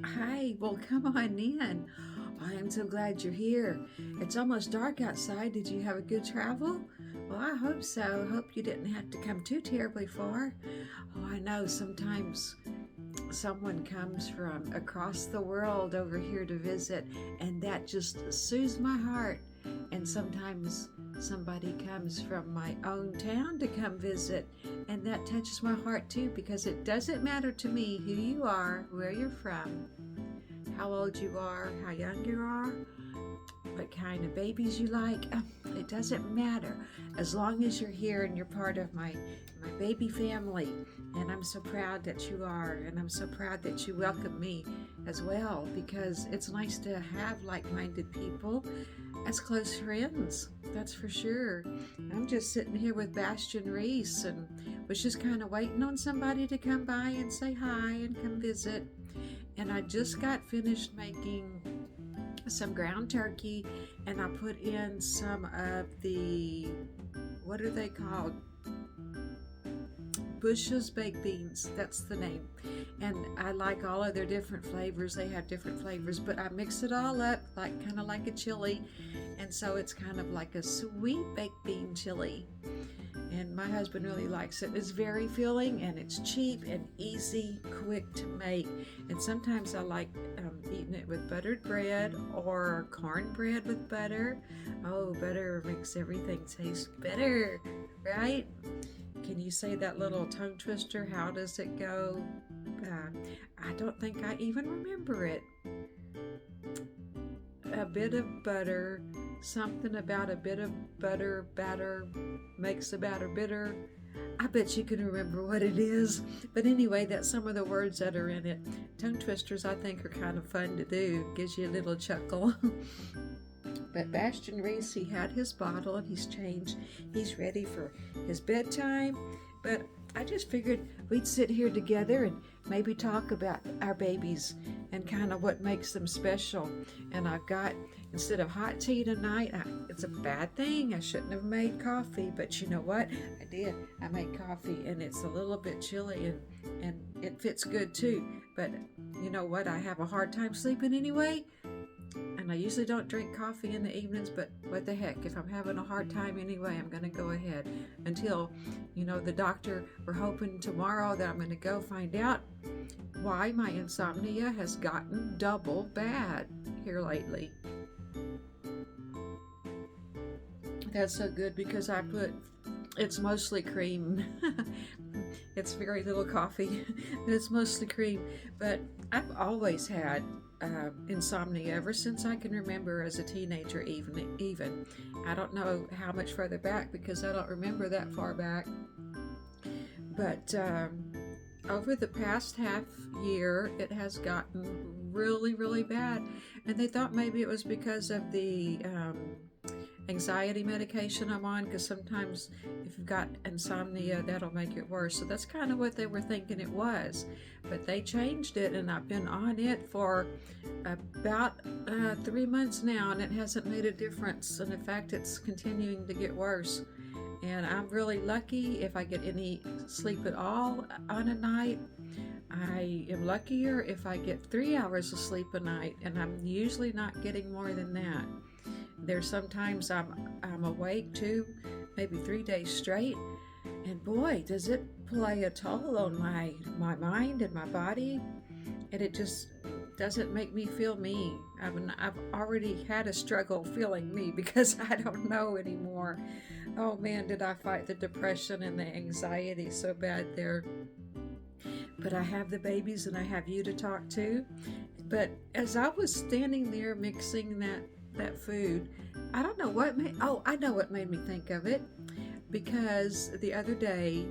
Hi, well, come on in. I am so glad you're here. It's almost dark outside. Did you have a good travel? Well, I hope so. Hope you didn't have to come too terribly far. Oh, I know sometimes someone comes from across the world over here to visit, and that just soothes my heart. And sometimes somebody comes from my own town to come visit, and that touches my heart too because it doesn't matter to me who you are, where you're from, how old you are, how young you are, what kind of babies you like. It doesn't matter as long as you're here and you're part of my baby family. And I'm so proud that you are, and I'm so proud that you welcome me as well, because it's nice to have like-minded people as close friends. That's for sure. I'm just sitting here with Bastion Reese and was just kind of waiting on somebody to come by and say hi and come visit. And I just got finished making some ground turkey, and I put in some of the, what are they called? Bush's baked beans. That's the name. And I like all of their different flavors. They have different flavors, but I mix it all up like kind of like a chili. And so it's kind of like a sweet baked bean chili. And my husband really likes it. It's very filling, and it's cheap and easy, quick to make. And sometimes I like eating it with buttered bread or cornbread with butter. Oh, butter makes everything taste better, right? Can you say that little tongue twister? How does it go? I don't think I even remember it. A bit of butter, something about a bit of butter, batter makes the batter bitter. I bet you can remember what it is. But anyway, that's some of the words that are in it. Tongue twisters, I think, are kind of fun to do. Gives you a little chuckle. But Bastion Reese, he had his bottle and he's changed. He's ready for his bedtime. But I just figured we'd sit here together and maybe talk about our babies and kind of what makes them special. And I've got, instead of hot tea tonight, it's a bad thing. I shouldn't have made coffee, but you know what? I did. I made coffee, and it's a little bit chilly, and it fits good too. But you know what? I have a hard time sleeping anyway. And I usually don't drink coffee in the evenings, but what the heck, if I'm having a hard time anyway, I'm going to go ahead until, the doctor, we're hoping tomorrow that I'm going to go find out why my insomnia has gotten double bad here lately. That's so good because it's mostly cream. It's very little coffee, but it's mostly cream. But I've always had insomnia ever since I can remember as a teenager, even. I don't know how much further back because I don't remember that far back. But over the past half year, it has gotten really, really bad. And they thought maybe it was because of the anxiety medication I'm on, because sometimes if you've got insomnia, that'll make it worse. So that's kind of what they were thinking it was. But they changed it, and I've been on it for about 3 months now, and it hasn't made a difference. And in fact, it's continuing to get worse. And I'm really lucky if I get any sleep at all on a night. I am luckier if I get 3 hours of sleep a night, and I'm usually not getting more than that. There's sometimes I'm awake 2, maybe 3 days straight, and boy, does it play a toll on my mind and my body, and it just doesn't make me feel me. I've already had a struggle feeling me because I don't know anymore. Oh man, did I fight the depression and the anxiety so bad there. But I have the babies and I have you to talk to. But as I was standing there mixing that food, I don't know what I know what made me think of it, because the other day,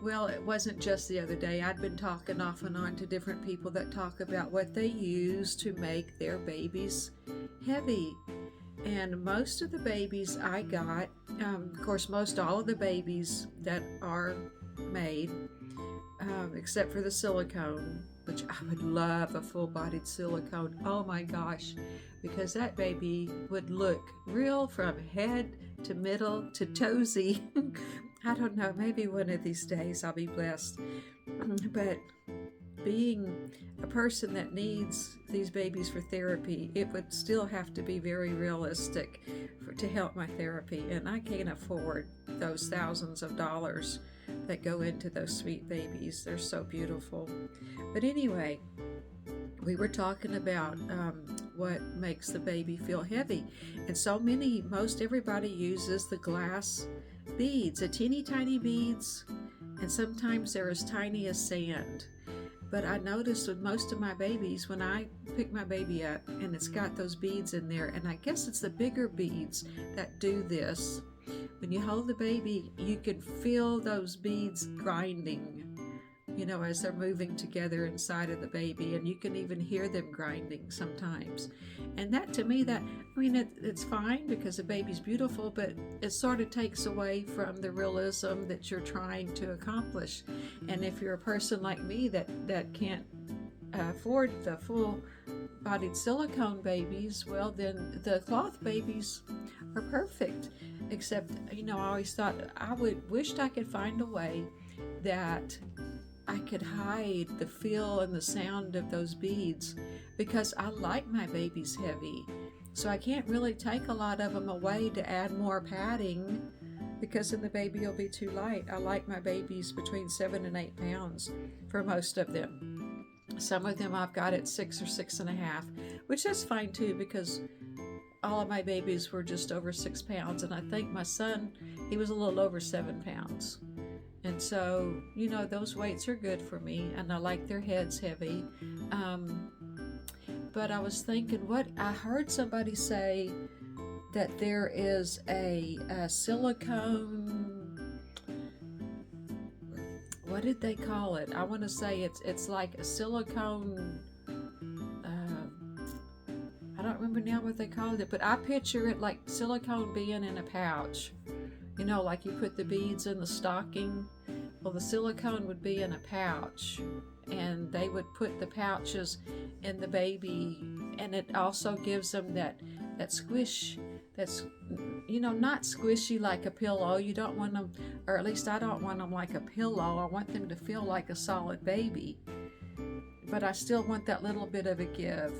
well, it wasn't just the other day, I'd been talking off and on to different people that talk about what they use to make their babies heavy. And most of the babies I got, of course, most all of the babies that are made, except for the silicone, which I would love a full-bodied silicone. Oh my gosh, because that baby would look real from head to middle to toesy. I don't know, maybe one of these days I'll be blessed. But being a person that needs these babies for therapy, it would still have to be very realistic to help my therapy, and I can't afford those thousands of dollars that go into those sweet babies. They're so beautiful. But anyway, we were talking about what makes the baby feel heavy, and most everybody uses the glass beads, the teeny tiny beads, and sometimes they're as tiny as sand. But I noticed with most of my babies, when I pick my baby up and it's got those beads in there, and I guess it's the bigger beads that do this. When you hold the baby, you can feel those beads grinding, as they're moving together inside of the baby, and you can even hear them grinding sometimes. And that, to me, it's fine because the baby's beautiful, but it sort of takes away from the realism that you're trying to accomplish. And if you're a person like me that can't afford the full-bodied silicone babies, well, then the cloth babies are perfect. Except, I always thought wished I could find a way that I could hide the feel and the sound of those beads, because I like my babies heavy. So I can't really take a lot of them away to add more padding, because then the baby will be too light. I like my babies between 7 and 8 pounds for most of them. Some of them I've got at 6 or 6.5, which is fine too, because all of my babies were just over 6 pounds, and I think my son, he was a little over 7 pounds. And so, those weights are good for me, and I like their heads heavy. But I was thinking, I heard somebody say that there is a silicone, what did they call it? I want to say it's like a silicone, I don't remember now what they called it, but I picture it like silicone being in a pouch. Like you put the beads in the stocking. Well, the silicone would be in a pouch, and they would put the pouches in the baby, and it also gives them that squish that's, not squishy like a pillow. You don't want them, or at least I don't want them like a pillow. I want them to feel like a solid baby, but I still want that little bit of a give,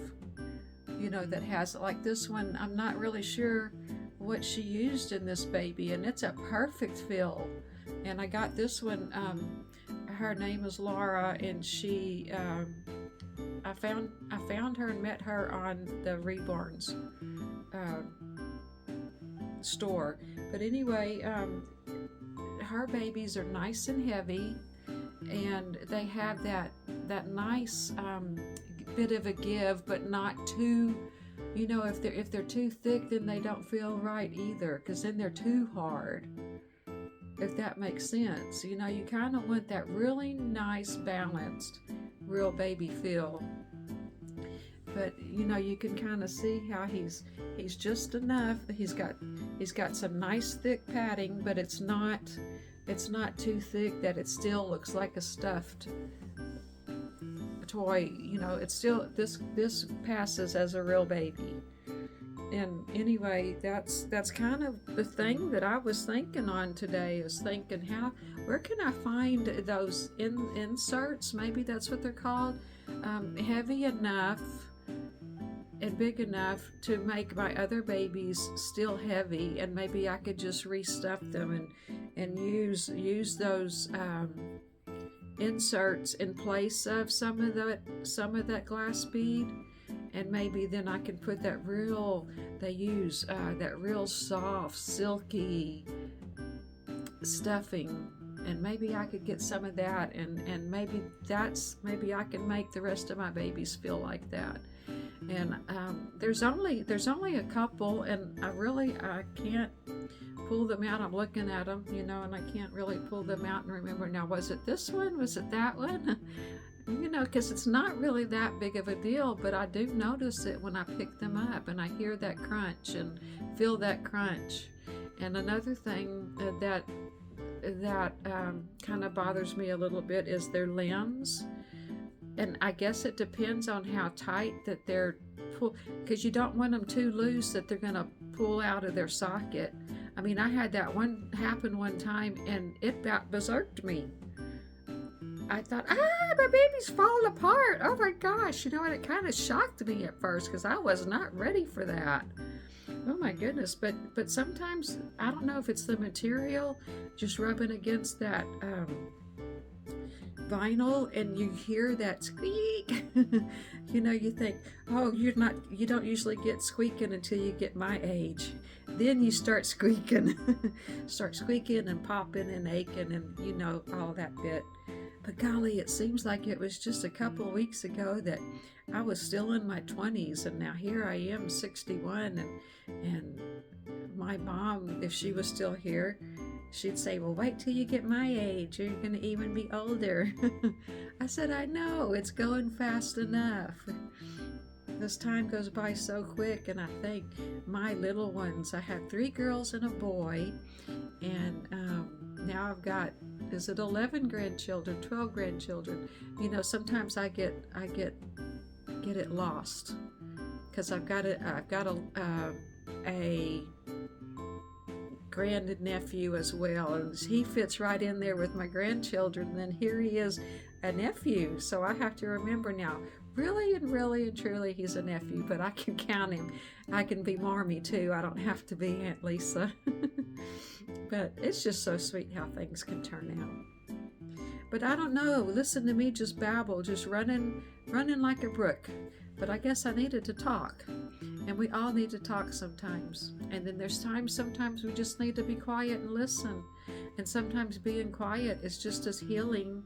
that has, like this one, I'm not really sure what she used in this baby, and it's a perfect fill. And I got this one, her name is Laura, and she, I found her and met her on the Reborn's store. But anyway, her babies are nice and heavy, and they have that nice bit of a give, but not too, if they're too thick, then they don't feel right either, because then they're too hard, if that makes sense. You kind of want that really nice, balanced, real baby feel. But you can kind of see how he's just enough. He's got some nice thick padding, but it's not too thick that it still looks like a stuffed toy. It's still, this passes as a real baby. And anyway, that's kind of the thing that I was thinking on today, is thinking where can I find those inserts, maybe that's what they're called, heavy enough and big enough to make my other babies still heavy, and maybe I could just restuff them and use those inserts in place of some of that glass bead. And maybe then I can put that real soft, silky stuffing, and maybe I could get some of that, and maybe I can make the rest of my babies feel like that. And there's only a couple, and I can't pull them out. I'm looking at them, and I can't really pull them out and remember, now, was it this one? Was it that one? Because it's not really that big of a deal, but I do notice it when I pick them up, and I hear that crunch and feel that crunch. And another thing that kind of bothers me a little bit is their limbs. And I guess it depends on how tight that they're pulled, because you don't want them too loose that they're going to pull out of their socket. I mean, I had that happen one time, and it about berserked me. I thought, my baby's falling apart. Oh my gosh. And it kind of shocked me at first because I was not ready for that. Oh my goodness. But sometimes, I don't know if it's the material just rubbing against that vinyl and you hear that squeak. You think, oh, you don't usually get squeaking until you get my age. Then you start squeaking. Start squeaking and popping and aching and all that bit. But golly, it seems like it was just a couple of weeks ago that I was still in my 20s, and now here I am, 61, and my mom, if she was still here, she'd say, well, wait till you get my age, you're going to even be older. I said, I know, it's going fast enough. This time goes by so quick, and I think my little ones, I had 3 girls and a boy, and now I've got, is it 11 grandchildren, 12 grandchildren? Sometimes I get it lost because I've got a grandnephew as well, and he fits right in there with my grandchildren. And then here he is, a nephew, so I have to remember now, really and truly he's a nephew, but I can count him. I can be Marmy too. I don't have to be Aunt Lisa. But it's just so sweet how things can turn out. But I don't know, listen to me just babble, just running like a brook. But I guess I needed to talk, and we all need to talk sometimes. And then there's sometimes we just need to be quiet and listen. And sometimes being quiet is just as healing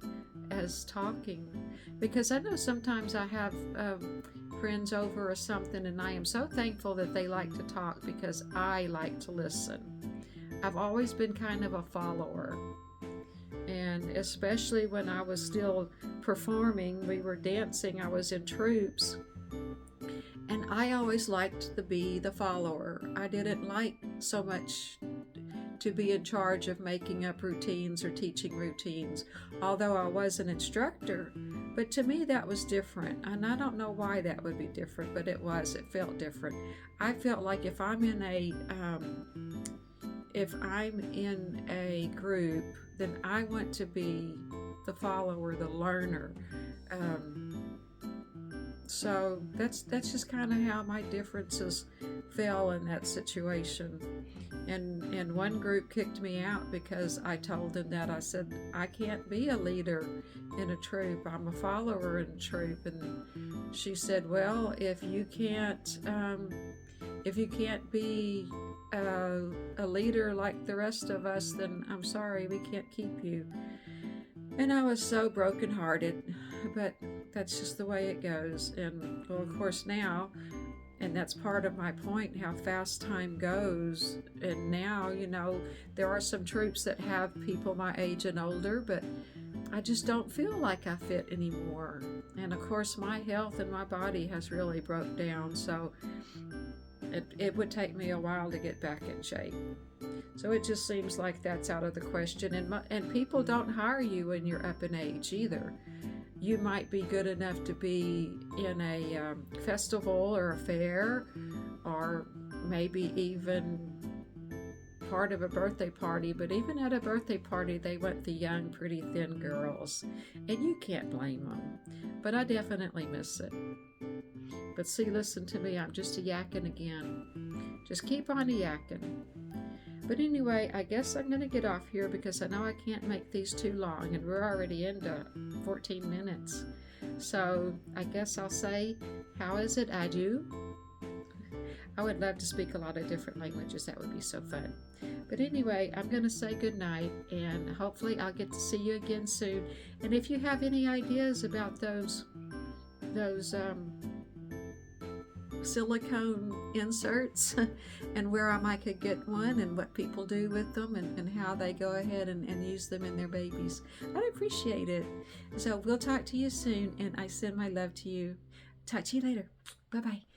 as talking. Because I know sometimes I have friends over or something, and I am so thankful that they like to talk because I like to listen. I've always been kind of a follower. And especially when I was still performing, we were dancing, I was in troops. And I always liked to be the follower. I didn't like so much to be in charge of making up routines or teaching routines, although I was an instructor. But to me, that was different. And I don't know why that would be different, but it felt different. I felt like if I'm in a group, then I want to be the follower, the learner. So that's just kind of how my differences fell in that situation. And one group kicked me out because I told them that. I said, I can't be a leader in a troop. I'm a follower in a troop. And she said, well, if you can't be a leader like the rest of us, then I'm sorry, we can't keep you. And I was so brokenhearted, but that's just the way it goes. And well, of course now, and that's part of my point, how fast time goes. And now, there are some troops that have people my age and older, but I just don't feel like I fit anymore. And of course, my health and my body has really broke down, so it would take me a while to get back in shape. So it just seems like that's out of the question. And people don't hire you when you're up in age either. You might be good enough to be in a festival or a fair, or maybe even part of a birthday party, but even at a birthday party, they want the young, pretty, thin girls, and you can't blame them. But I definitely miss it. But see, listen to me, I'm just a yakking again. Just keep on a yakking. But anyway, I guess I'm going to get off here because I know I can't make these too long, and we're already into 14 minutes. So I guess I'll say, how is it? Adieu. I would love to speak a lot of different languages. That would be so fun. But anyway, I'm going to say goodnight, and hopefully I'll get to see you again soon. And if you have any ideas about those silicone inserts and where I might could get one and what people do with them and how they go ahead and use them in their babies, I'd appreciate it. So we'll talk to you soon, and I send my love to you. Talk to you later. Bye-bye.